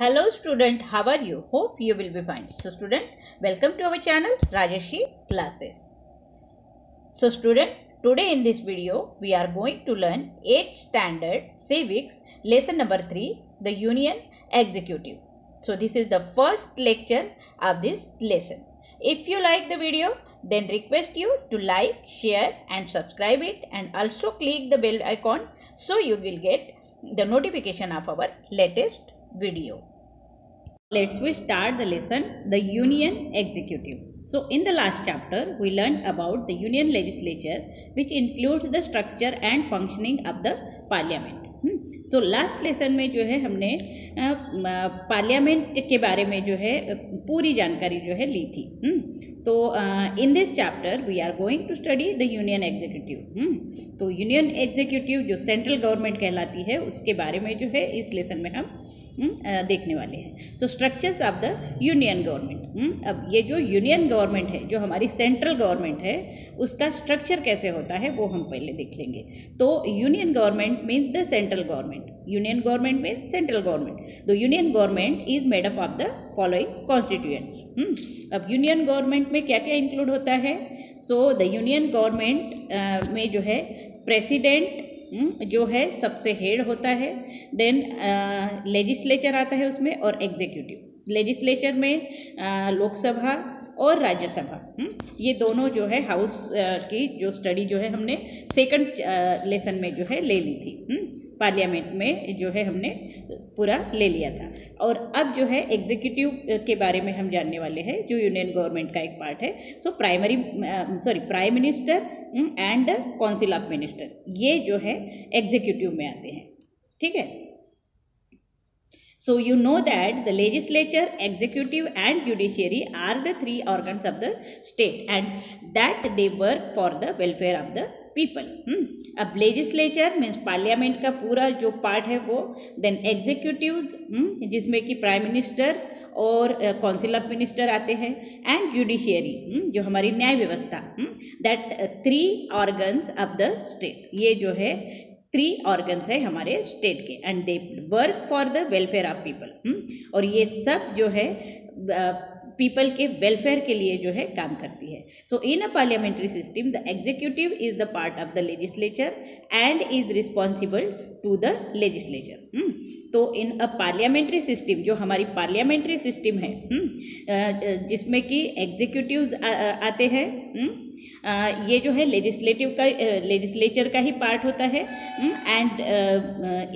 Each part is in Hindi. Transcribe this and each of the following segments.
Hello student, how are you? Hope you will be fine. So student, welcome to our channel Rajarshi Classes. So student, today in this video we are going to learn 8th standard civics lesson number 3, the Union Executive. So this is the first lecture of this lesson. If you like the video, then request you to like, share and subscribe it, and also click the bell icon so you will get the notification of our latest video. Let's we start the lesson, the Union Executive. So in the last chapter we learned about the Union Legislature, which includes the structure and functioning of the Parliament. तो लास्ट लेसन में जो है हमने पार्लियामेंट के बारे में जो है पूरी जानकारी जो है ली थी. तो in this chapter we are going to study the union executive. तो यूनियन एग्जीक्यूटिव जो सेंट्रल गवर्नमेंट कहलाती है उसके बारे में जो है इस लेसन में हम देखने वाले हैं. So structures of the union government. अब ये जो यूनियन गवर्नमेंट है, जो हमारी सेंट्रल गवर्नमेंट है, उसका स्ट्रक्चर कैसे होता है वो हम पहले देख लेंगे. तो union government means the central government. Union government means central government. The union government is made up of the following constituents. अब यूनियन गवर्नमेंट में क्या क्या इंक्लूड होता है? सो द यूनियन गवर्नमेंट में जो है प्रेसिडेंट जो है सबसे हेड होता है. देन लेजिस्लेचर आता है उसमें, और एग्जीक्यूटिव. लेजिस्लेचर में लोकसभा और राज्यसभा, ये दोनों जो है हाउस की जो स्टडी जो है हमने सेकंड लेसन में जो है ले ली थी. पार्लियामेंट में जो है हमने पूरा ले लिया था. और अब जो है एग्जीक्यूटिव के बारे में हम जानने वाले हैं, जो यूनियन गवर्नमेंट का एक पार्ट है. So prime minister and the council of minister, ये जो है एग्जीक्यूटिव में आते हैं. ठीक है. So you know that the legislature, executive and judiciary are the three organs of the state and that they work for the welfare of the people. अब legislature means parliament का पूरा जो पार्ट है वो, then executives जिसमें कि प्राइम मिनिस्टर और काउंसिल ऑफ मिनिस्टर आते हैं, एंड जुडिशियरी जो हमारी न्याय व्यवस्था, that three organs of the state. ये जो है 3 ऑर्गन्स है हमारे स्टेट के, and they work for the welfare of people. और ये सब जो है पीपल के वेलफेयर के लिए जो है काम करती है. So in a parliamentary system the executive is the part of the legislature and is responsible to the legislature. तो इन अ पार्लियामेंट्री सिस्टम, जो हमारी पार्लियामेंट्री सिस्टम है, जिसमें कि एग्जीक्यूटिव्स आते हैं, ये जो है लेजिस्लेचर का ही पार्ट होता है, and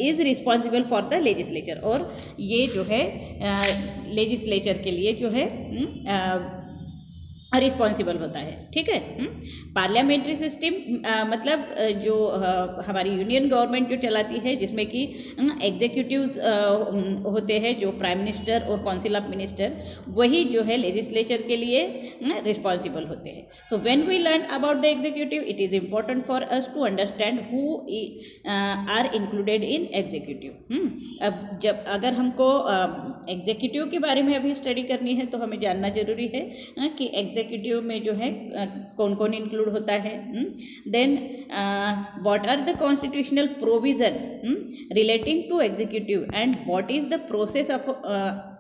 is responsible for the legislature. और ये जो है लेजिस्लेचर के लिए जो है रिस्पॉन्सिबल होता है. ठीक है. पार्लियामेंट्री सिस्टम मतलब जो हमारी यूनियन गवर्नमेंट जो चलाती है, जिसमें कि एग्जीक्यूटिव्स होते हैं, जो प्राइम मिनिस्टर और काउंसिल ऑफ मिनिस्टर, वही जो है लेजिस्लेचर के लिए रिस्पॉन्सिबल होते हैं. So when we learn about the executive, it is important for us to understand who are included in executive. अब जब अगर हमको एग्जीक्यूटिव के बारे में अभी स्टडी करनी है तो हमें जानना जरूरी है कि एग्जीक्यूटिव में जो है कौन कौन इंक्लूड होता है. Then what are the constitutional provision relating to executive and what is the process of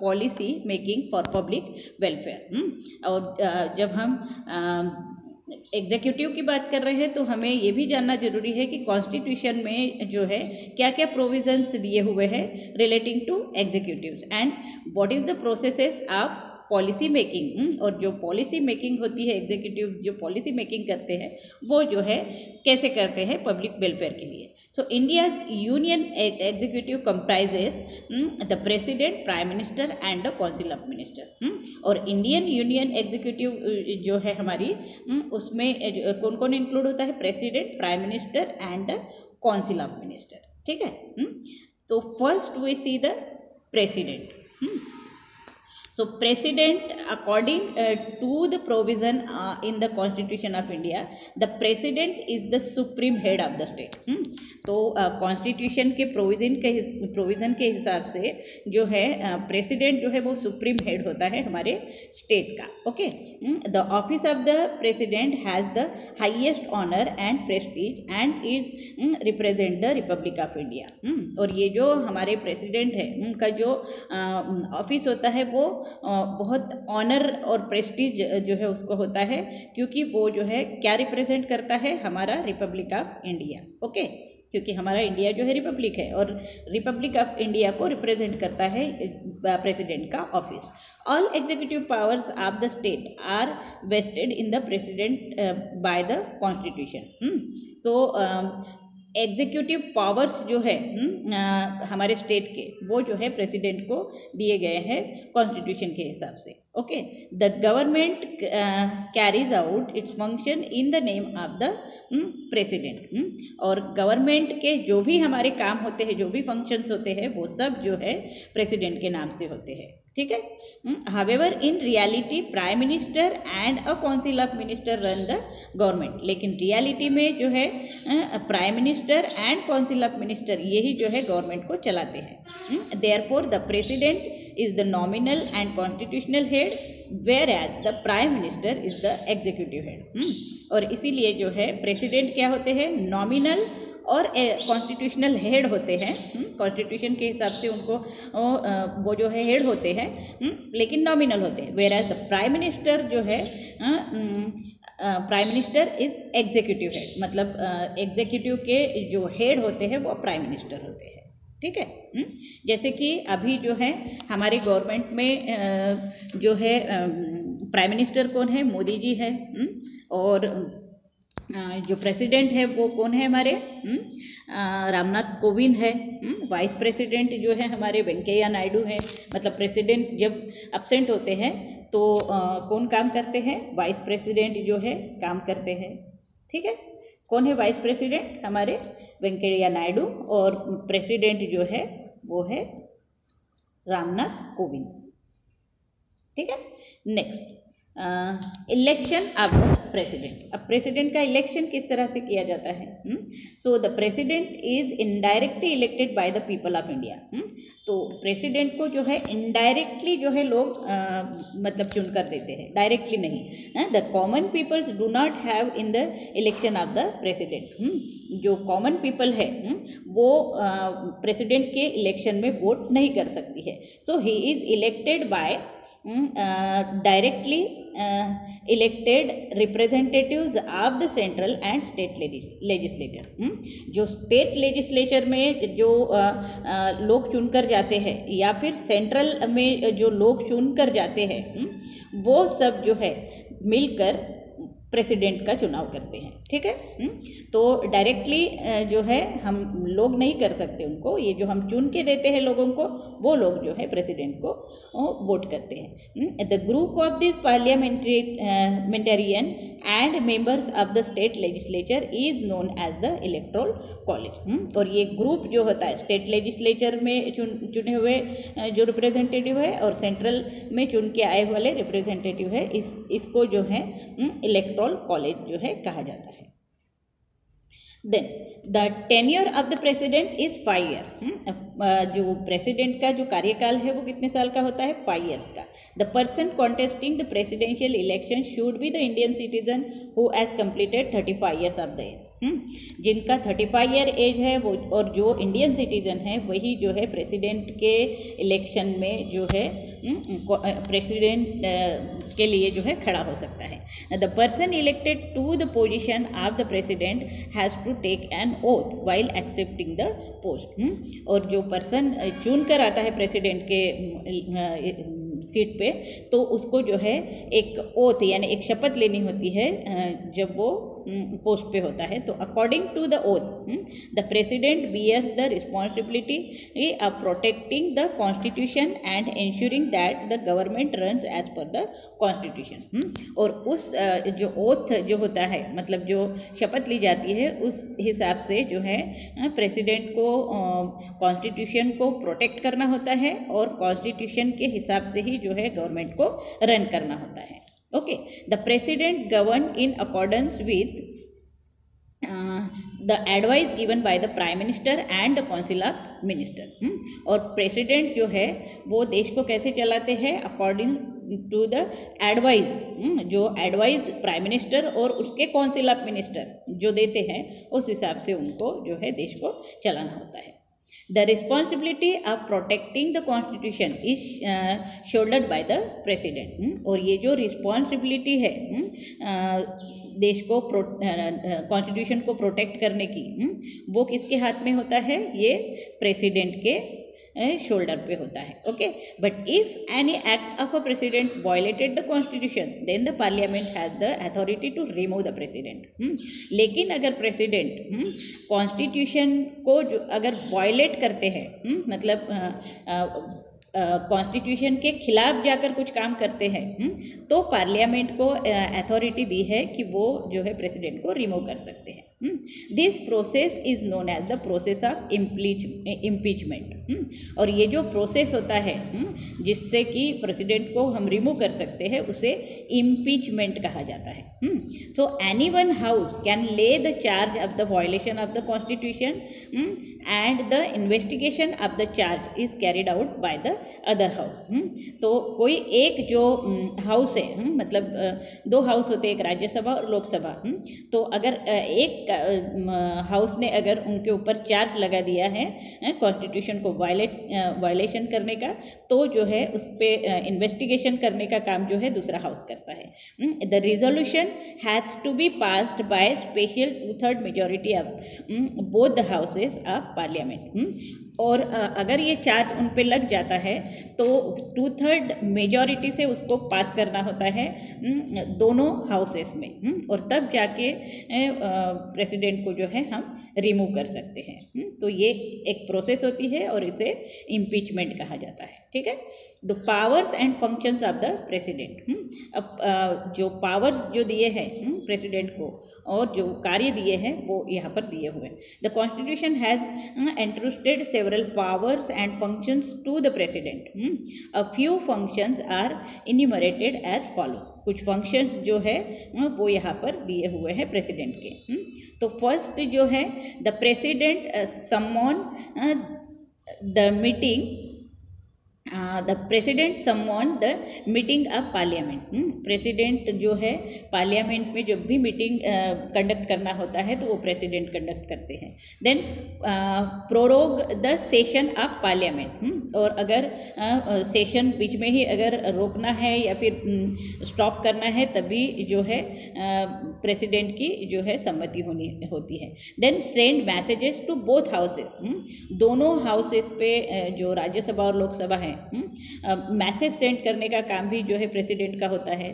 policy making for public welfare. और जब हम एग्जीक्यूटिव की बात कर रहे हैं तो हमें ये भी जानना जरूरी है कि कॉन्स्टिट्यूशन में जो है क्या क्या प्रोविजंस दिए हुए हैं relating to executives, and what is the processes of policy making. और जो पॉलिसी मेकिंग होती है, एग्जीक्यूटिव जो पॉलिसी मेकिंग करते हैं वो जो है कैसे करते हैं पब्लिक वेलफेयर के लिए. So India union executive comprises the president, prime minister and the council of minister. और इंडियन यूनियन एग्जीक्यूटिव जो है हमारी, उसमें कौन कौन इंक्लूड होता है? President, prime minister and the council of minister. ठीक है. तो first we see the president. So president, according to the provision in the Constitution of India, the president is the supreme head of the state. तो कॉन्स्टिट्यूशन के प्रोविज़न के हिसाब से जो है प्रेसिडेंट जो है वो सुप्रीम हेड होता है हमारे स्टेट का. Okay, the office of the president has the highest honour and prestige and is represent the republic of India. और ये जो हमारे प्रेसिडेंट है उनका जो ऑफिस होता है वो बहुत ऑनर और प्रेस्टीज जो है उसको होता है, क्योंकि वो जो है क्या रिप्रेजेंट करता है, हमारा रिपब्लिक ऑफ इंडिया. ओके, क्योंकि हमारा इंडिया जो है रिपब्लिक है और रिपब्लिक ऑफ इंडिया को रिप्रेजेंट करता है प्रेसिडेंट का office. All executive powers of the state are vested in the president by the constitution. So executive powers जो है हमारे स्टेट के वो जो है प्रेसिडेंट को दिए गए हैं कॉन्स्टिट्यूशन के हिसाब से. Okay, the government carries out its function in the name of the president. और गवर्नमेंट के जो भी हमारे काम होते हैं, जो भी फंक्शंस होते हैं, वो सब जो है प्रेसिडेंट के नाम से होते हैं. ठीक है. However in reality prime minister and a council of minister run the government. लेकिन रियलिटी में जो है prime minister and council of minister यही जो है गवर्नमेंट को चलाते हैं. Therefore the president is the nominal and constitutional head, whereas the prime minister is the executive head. और इसीलिए जो है प्रेसिडेंट क्या होते हैं, नॉमिनल और कॉन्स्टिट्यूशनल हेड होते हैं. कॉन्स्टिट्यूशन के हिसाब से उनको वो जो है हेड होते हैं, लेकिन नॉमिनल होते हैं. Whereas the prime minister जो है prime minister is executive head, मतलब एग्जीक्यूटिव के जो हेड होते हैं वो प्राइम मिनिस्टर होते हैं. ठीक है. जैसे कि अभी जो है हमारी गवर्नमेंट में जो है प्राइम मिनिस्टर कौन है, मोदी जी है. और जो प्रेसिडेंट है वो कौन है हमारे, रामनाथ कोविंद है. वाइस प्रेसिडेंट जो है हमारे वेंकैया नायडू है. मतलब प्रेसिडेंट जब एब्सेंट होते हैं तो कौन काम करते हैं, वाइस प्रेसिडेंट जो है काम करते हैं. ठीक है. कौन है वाइस प्रेसिडेंट, हमारे वेंकैया नायडू. और प्रेसिडेंट जो है वो है रामनाथ कोविंद. ठीक है. Next, election of the president. अब प्रेसिडेंट का इलेक्शन किस तरह से किया जाता है. So the president is indirectly elected by the people of India. तो प्रेसिडेंट को जो है इनडायरेक्टली जो है लोग मतलब चुन कर देते हैं, डायरेक्टली नहीं. The common peoples do not have in the election of the president. जो कॉमन पीपल है वो प्रेसिडेंट के इलेक्शन में वोट नहीं कर सकती है. So he is elected by directly elected representatives of the central and state legislator. जो स्टेट लेजिस्लेचर में जो लोग चुनकर जाते हैं या फिर सेंट्रल में जो लोग चुनकर जाते हैं, वो सब जो है मिलकर प्रेसिडेंट का चुनाव करते हैं. ठीक है. तो डायरेक्टली जो है हम लोग नहीं कर सकते उनको, ये जो हम चुन के देते हैं लोगों को, वो लोग जो है प्रेसिडेंट को वोट करते हैं. The group of this parliamentarian and members of the state legislature is known as the electoral college. और ये ग्रुप जो होता है स्टेट लेजिस्लेचर में चुने हुए जो रिप्रेजेंटेटिव है और सेंट्रल में चुन के आए वाले रिप्रेजेंटेटिव है, इसको जो है इलेक्टोरल कॉलेज जो है कहा जाता है. Then the tenure of the president is 5 year. जो प्रेसिडेंट का जो कार्यकाल है वो कितने साल का होता है, 5 ईयर्स का. The person contesting the presidential election should be the Indian citizen who has completed 35 years of the age. जिनका 35 ईयर एज है वो और जो इंडियन सिटीजन है वही जो है प्रेसिडेंट के इलेक्शन में जो है प्रेसिडेंट के लिए जो है खड़ा हो सकता है. The person elected to the position of the president has to take an oath while accepting the post. और जो पर्सन चुन कर आता है प्रेसिडेंट के सीट पे, तो उसको जो है एक ओथ यानी एक शपथ लेनी होती है जब वो पोस्ट पे होता है। तो according to the oath the president bears the responsibility of protecting the constitution and ensuring that the government runs as per the constitution. और उस जो ओथ जो होता है, मतलब जो शपथ ली जाती है, उस हिसाब से जो है प्रेसिडेंट को कॉन्स्टिट्यूशन को प्रोटेक्ट करना होता है और कॉन्स्टिट्यूशन के हिसाब से ही जो है गवर्नमेंट को रन करना होता है। Okay, the president govern in accordance with the advice given by the prime minister and the council of minister. और प्रेसिडेंट जो है वो देश को कैसे चलाते हैं, अकॉर्डिंग टू द एडवाइस, जो एडवाइस प्राइम मिनिस्टर और उसके काउंसिल ऑफ मिनिस्टर जो देते हैं उस हिसाब से उनको जो है देश को चलाना होता है। The responsibility of protecting the constitution is shouldered by the president। और ये जो रिस्पॉन्सिबिलिटी है देश को कॉन्स्टिट्यूशन को प्रोटेक्ट करने की, वो किसके हाथ में होता है, ये प्रेसिडेंट के शोल्डर पे होता है। Okay, but if any act of a president violated the constitution then the parliament has the authority to remove the president. लेकिन अगर प्रेसिडेंट कॉन्स्टिट्यूशन को जो अगर वायलेट करते हैं, मतलब कॉन्स्टिट्यूशन के खिलाफ जाकर कुछ काम करते हैं, तो पार्लियामेंट को अथॉरिटी दी है कि वो जो है प्रेसिडेंट को रिमूव कर सकते हैं। This process is known as the process of impeachment. और ये जो प्रोसेस होता है जिससे कि प्रेसिडेंट को हम रिमूव कर सकते हैं उसे इम्पीचमेंट कहा जाता है। So any one house can lay the charge of the violation of the constitution and the investigation of the charge is carried out by the other house. तो कोई एक जो हाउस है, मतलब दो हाउस होते हैं, एक राज्यसभा और लोकसभा, तो अगर एक हाउस ने अगर उनके ऊपर चार्ज लगा दिया है कॉन्स्टिट्यूशन को वायलेशन करने का, तो जो है उस पर इन्वेस्टिगेशन करने का काम जो है दूसरा हाउस करता है। The resolution has to be passed by special 2/3 majority of both the houses of parliament. और अगर ये चार्ज उन पे लग जाता है तो 2/3 मेजॉरिटी से उसको पास करना होता है दोनों हाउसेस में, और तब जाके प्रेसिडेंट को जो है हम रिमूव कर सकते हैं। तो ये एक प्रोसेस होती है और इसे इम्पीचमेंट कहा जाता है। ठीक है, the powers and functions of the president. अब जो पावर्स जो दिए हैं प्रेसिडेंट को और जो कार्य दिए हैं वो यहाँ पर दिए हुए हैं। The constitution has entrusted several powers and functions to the president. A few functions are enumerated as follows. कुछ फंक्शंस जो है वो यहाँ पर दिए हुए हैं प्रेसिडेंट के। तो फर्स्ट जो है the president समॉन the meeting the president समॉन the meeting of parliament. President जो है पार्लियामेंट में जब भी मीटिंग कंडक्ट करना होता है तो वो प्रेसिडेंट कंडक्ट करते हैं। Then prorogue the session of parliament. और अगर सेशन बीच में ही अगर रोकना है या फिर स्टॉप करना है तभी जो है प्रेसिडेंट की जो है सम्मति होती है। Then send messages to both houses. दोनों हाउसेस पे जो राज्यसभा और लोकसभा है मैसेज सेंड करने का काम भी जो है प्रेसिडेंट का होता है।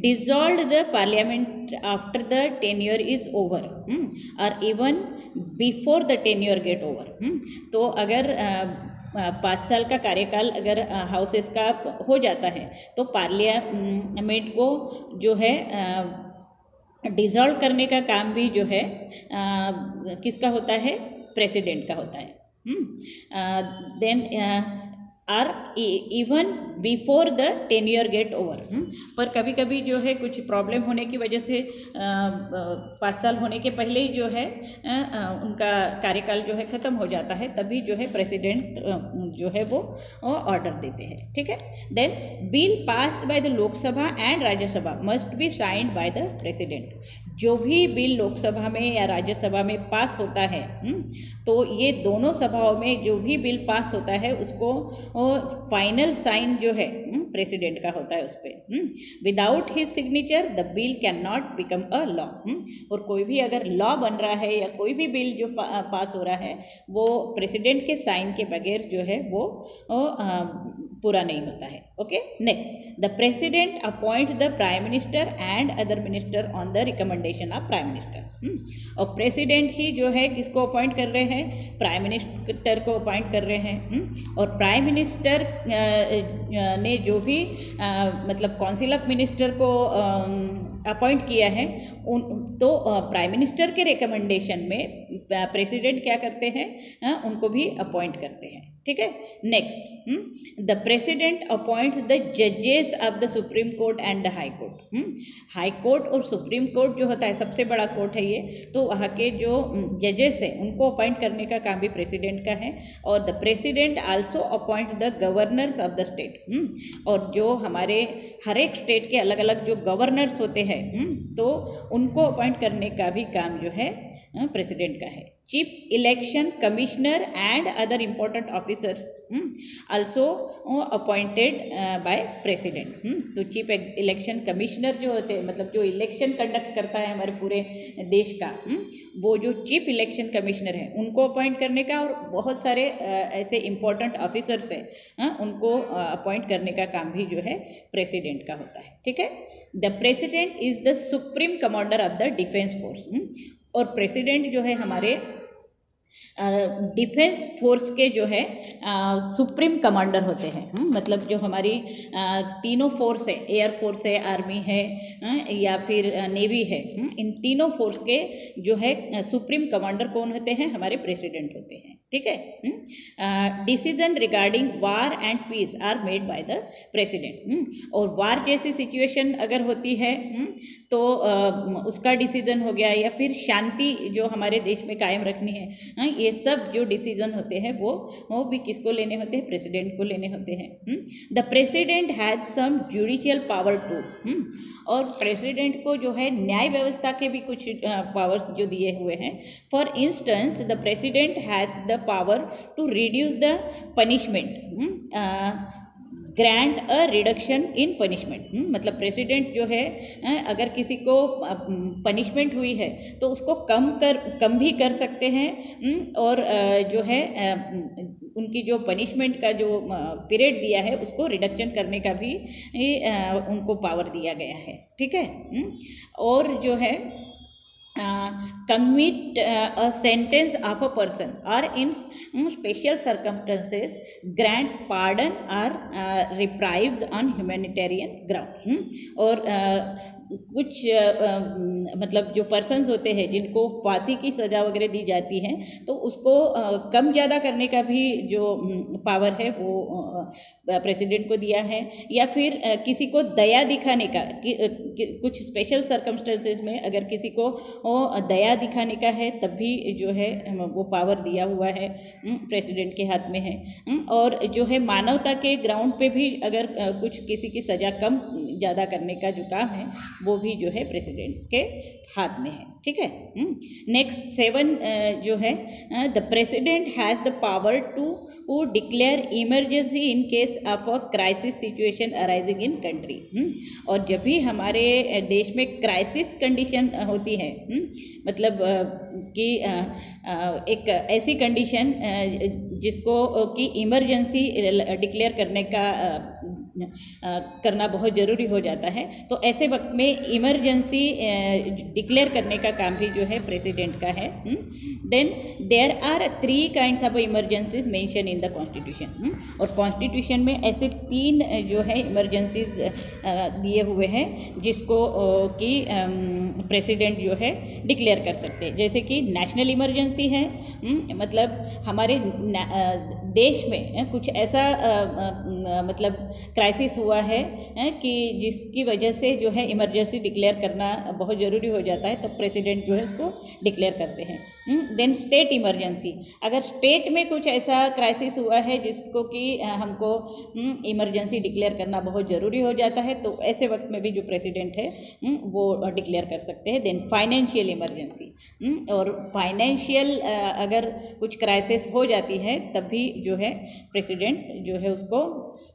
Dissolve the parliament after the tenure is over और even before the tenure get over. तो अगर 5 साल का कार्यकाल अगर हाउसेस का हो जाता है तो पार्लियामेंट को जो है डिसॉल्व करने का काम भी जो है किसका होता है, प्रेसिडेंट का होता है। Then are even before the tenure get over. पर कभी कभी जो है कुछ प्रॉब्लम होने की वजह से 5 साल होने के पहले ही जो है उनका कार्यकाल जो है ख़त्म हो जाता है, तभी जो है प्रेसिडेंट जो है वो ऑर्डर देते हैं। ठीक है, then bill passed by the Lok Sabha and Rajya Sabha must be signed by the president. जो भी बिल लोकसभा में या राज्यसभा में पास होता है तो ये दोनों सभाओं में जो भी बिल पास होता है उसको फाइनल साइन जो है प्रेसिडेंट का होता है उस पर। Without his signature the bill can not become a law. और कोई भी अगर लॉ बन रहा है या कोई भी बिल जो पास हो रहा है वो प्रेसिडेंट के साइन के बगैर जो है वो पूरा नहीं होता है। Okay, next, the president appoint the prime minister and other minister on the recommendation of prime minister. और प्रेसिडेंट ही जो है किसको अपॉइंट कर रहे हैं, प्राइम मिनिस्टर को अपॉइंट कर रहे हैं। और प्राइम मिनिस्टर ने जो भी मतलब काउंसिल ऑफ मिनिस्टर को अपॉइंट किया है तो प्राइम मिनिस्टर के रिकमेंडेशन में प्रेसिडेंट क्या करते हैं, उनको भी अपॉइंट करते हैं। ठीक है, next, the president appoint the जजेस of the supreme court and the high court. High court और सुप्रीम कोर्ट जो होता है सबसे बड़ा कोर्ट है ये, तो वहाँ के जो जजेस हैं उनको अपॉइंट करने का काम भी प्रेसिडेंट का है। और the president also appoint the governors of the state. और जो हमारे हर एक स्टेट के अलग अलग जो गवर्नर्स होते हैं तो उनको अपॉइंट करने का भी काम जो है प्रेसिडेंट का है। Chief election commissioner and other important officers also appointed by president. तो चीफ इलेक्शन कमिश्नर जो होते हैं, मतलब जो इलेक्शन कंडक्ट करता है हमारे पूरे देश का, वो जो चीफ इलेक्शन कमिश्नर है उनको अपॉइंट करने का, और बहुत सारे ऐसे इम्पोर्टेंट ऑफिसर्स हैं उनको अपॉइंट करने का काम भी जो है प्रेसिडेंट का होता है। ठीक है, the president is the supreme commander of the defence force. और प्रेसिडेंट जो है हमारे डिफेंस फोर्स के जो है सुप्रीम कमांडर होते हैं। मतलब जो हमारी तीनों फोर्स है, एयर फोर्स है, आर्मी है या फिर नेवी है, इन तीनों फोर्स के जो है सुप्रीम कमांडर कौन होते हैं, हमारे प्रेसिडेंट होते हैं। ठीक है, decision regarding war and peace are made by the president. और वार जैसी सिचुएशन अगर होती है तो उसका डिसीजन हो गया, या फिर शांति जो हमारे देश में कायम रखनी है, ये सब जो डिसीजन होते हैं वो भी किसको लेने होते हैं, प्रेसिडेंट को लेने होते हैं। The president has some judicial power too. और प्रेसिडेंट को जो है न्याय व्यवस्था के भी कुछ पावर्स जो दिए हुए हैं। For instance the president has the power to reduce the punishment, grant a reduction in punishment. मतलब प्रेसिडेंट जो है अगर किसी को पनिशमेंट हुई है तो उसको कम भी कर सकते हैं, और जो है उनकी जो पनिशमेंट का जो पीरियड दिया है उसको रिडक्शन करने का भी उनको पावर दिया गया है। ठीक है, और जो है commit a sentence of a person or in special circumstances grant pardon or reprieves on humanitarian ground। और कुछ मतलब जो पर्सन्स होते हैं जिनको फांसी की सज़ा वगैरह दी जाती है तो उसको कम ज़्यादा करने का भी जो पावर है वो प्रेसिडेंट को दिया है। या फिर किसी को दया दिखाने का, कुछ स्पेशल सर्कमस्टेंसेस में अगर किसी को दया दिखाने का है तब भी जो है वो पावर दिया हुआ है, प्रेसिडेंट के हाथ में है। और जो है मानवता के ग्राउंड पे भी अगर कुछ किसी की सज़ा कम ज़्यादा करने का जो काम है वो भी जो है प्रेसिडेंट के हाथ में है। ठीक है, नेक्स्ट 7 जो है the president has the power to declare emergency in case of a crisis situation arising in country. और जब भी हमारे देश में क्राइसिस कंडीशन होती है, मतलब कि एक ऐसी कंडीशन जिसको कि इमरजेंसी डिक्लेयर करने का करना बहुत ज़रूरी हो जाता है, तो ऐसे वक्त में इमरजेंसी डिक्लेयर करने का काम भी जो है प्रेसिडेंट का है। Then there are 3 kinds of emergencies mention in the constitution. और कॉन्स्टिट्यूशन में ऐसे 3 जो है इमरजेंसीज दिए हुए हैं जिसको कि प्रेसिडेंट जो है डिक्लेयर कर सकते हैं। जैसे कि नेशनल इमरजेंसी है, मतलब हमारे देश में कुछ ऐसा मतलब क्राइसिस हुआ है कि जिसकी वजह से जो है इमरजेंसी डिक्लेयर करना बहुत ज़रूरी हो जाता है, तब प्रेसिडेंट जो है उसको डिक्लेयर करते हैं। देन स्टेट इमरजेंसी, अगर स्टेट में कुछ ऐसा क्राइसिस हुआ है जिसको कि हमको इमरजेंसी डिक्लेयर करना बहुत ज़रूरी हो जाता है, तो ऐसे वक्त में भी जो प्रेसिडेंट है वो डिक्लेयर कर सकते हैं। देन फाइनेंशियल इमरजेंसी, और फाइनेंशियल अगर कुछ क्राइसिस हो जाती है तब भी जो है प्रेसिडेंट जो है उसको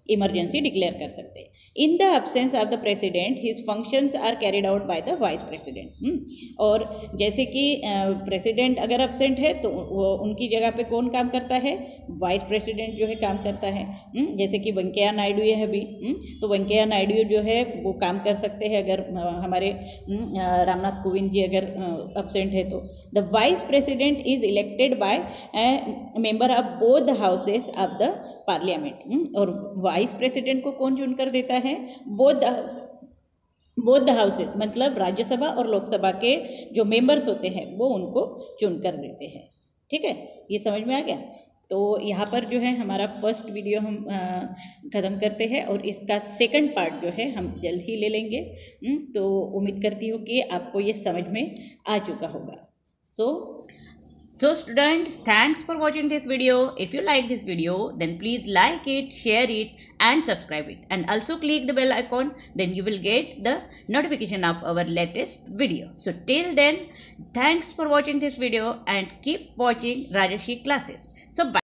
इमरजेंसी डिक्लेयर कर सकते हैं। In the absence of the president his functions are carried out by the vice president. और जैसे कि प्रेसिडेंट अगर एब्सेंट है तो वो उनकी जगह पे कौन काम करता है, वाइस प्रेसिडेंट जो है काम करता है। जैसे कि वेंकैया नायडू है अभी, तो वेंकैया नायडू जो है वो काम कर सकते हैं अगर हमारे रामनाथ कोविंद जी अगर एब्सेंट है तो। The vice president is elected by member of both the houses of the parliament. और वाइस प्रेसिडेंट को कौन चुन कर देता है, बोथ द हाउसेस मतलब राज्यसभा और लोकसभा के जो मेंबर्स होते हैं वो उनको चुन कर देते हैं। ठीक है, ये समझ में आ गया। तो यहाँ पर जो है हमारा फर्स्ट वीडियो हम ख़त्म करते हैं और इसका सेकंड पार्ट जो है हम जल्द ही ले लेंगे। तो उम्मीद करती हूँ कि आपको ये समझ में आ चुका होगा। So students, thanks for watching this video. If you like this video, then please like it, share it and subscribe it. And also click the bell icon, then you will get the notification of our latest video. So till then, thanks for watching this video and keep watching Rajarshi classes. So bye.